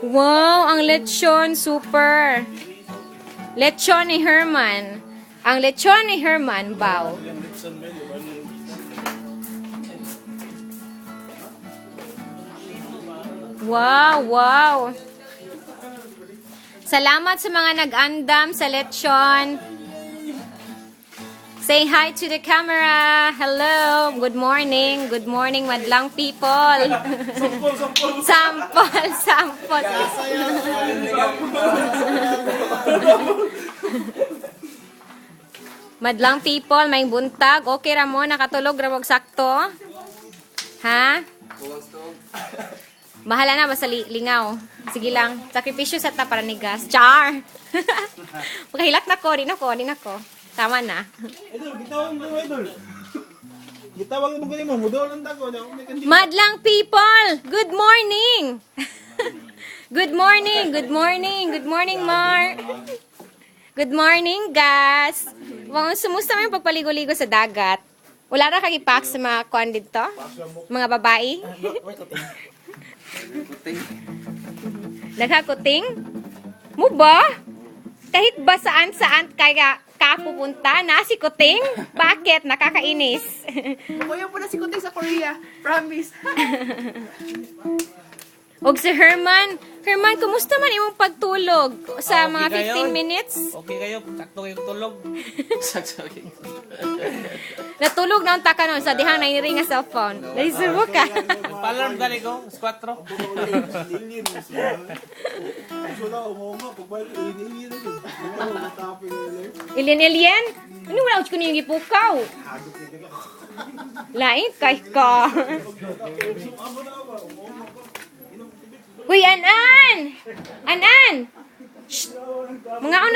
Wow, ang lechon, super. Lechon ni Herman. Ang lechon ni Herman, wow. Wow, wow. Salamat sa mga nag-andam sa lechon. Say hi to the camera. Hello. Good morning. Good morning, madlang people. Sampol, sampol. Madlang people, may buntag. Okay ra mo, nakatulog ra mog sakto. Ha? Bahala na, basta lingaw. Sige lang. Sakripisyo sa ta para ni gas. Char! Pagkahilak na ko, di na ko. Tama na. Idol, gitawag mo idol. Gitawag mo galing mo, mudol ang tago. Madlang people, good morning! Good morning, good morning, good morning, Mar. Good morning, guys. Sumusta mo yung pagpaligo-ligo sa dagat? Wala na kagipak sa mga kwan dito? Mga babae? Nagkakuting? Mo ba? Kahit ba saan kaya kapupunta na si Kuting? Bakit? Nakakainis. Kuya po na si Kuting sa Korea. Promise. Og si Herman. Herman, kumusta man imong pagtulog sa mga Okay 15 kayo? minutes? Okay kayo, sakto kayo tulog. Sakto kayo. Natulog na ang taka nun sa dihang nainiring nga cellphone. Naisuro ka. Palarm dali ko, 4. Alien? Ano wala ko yung ipukaw? Lain kay ka. Uy, Anan! Anan! Shh! Mga una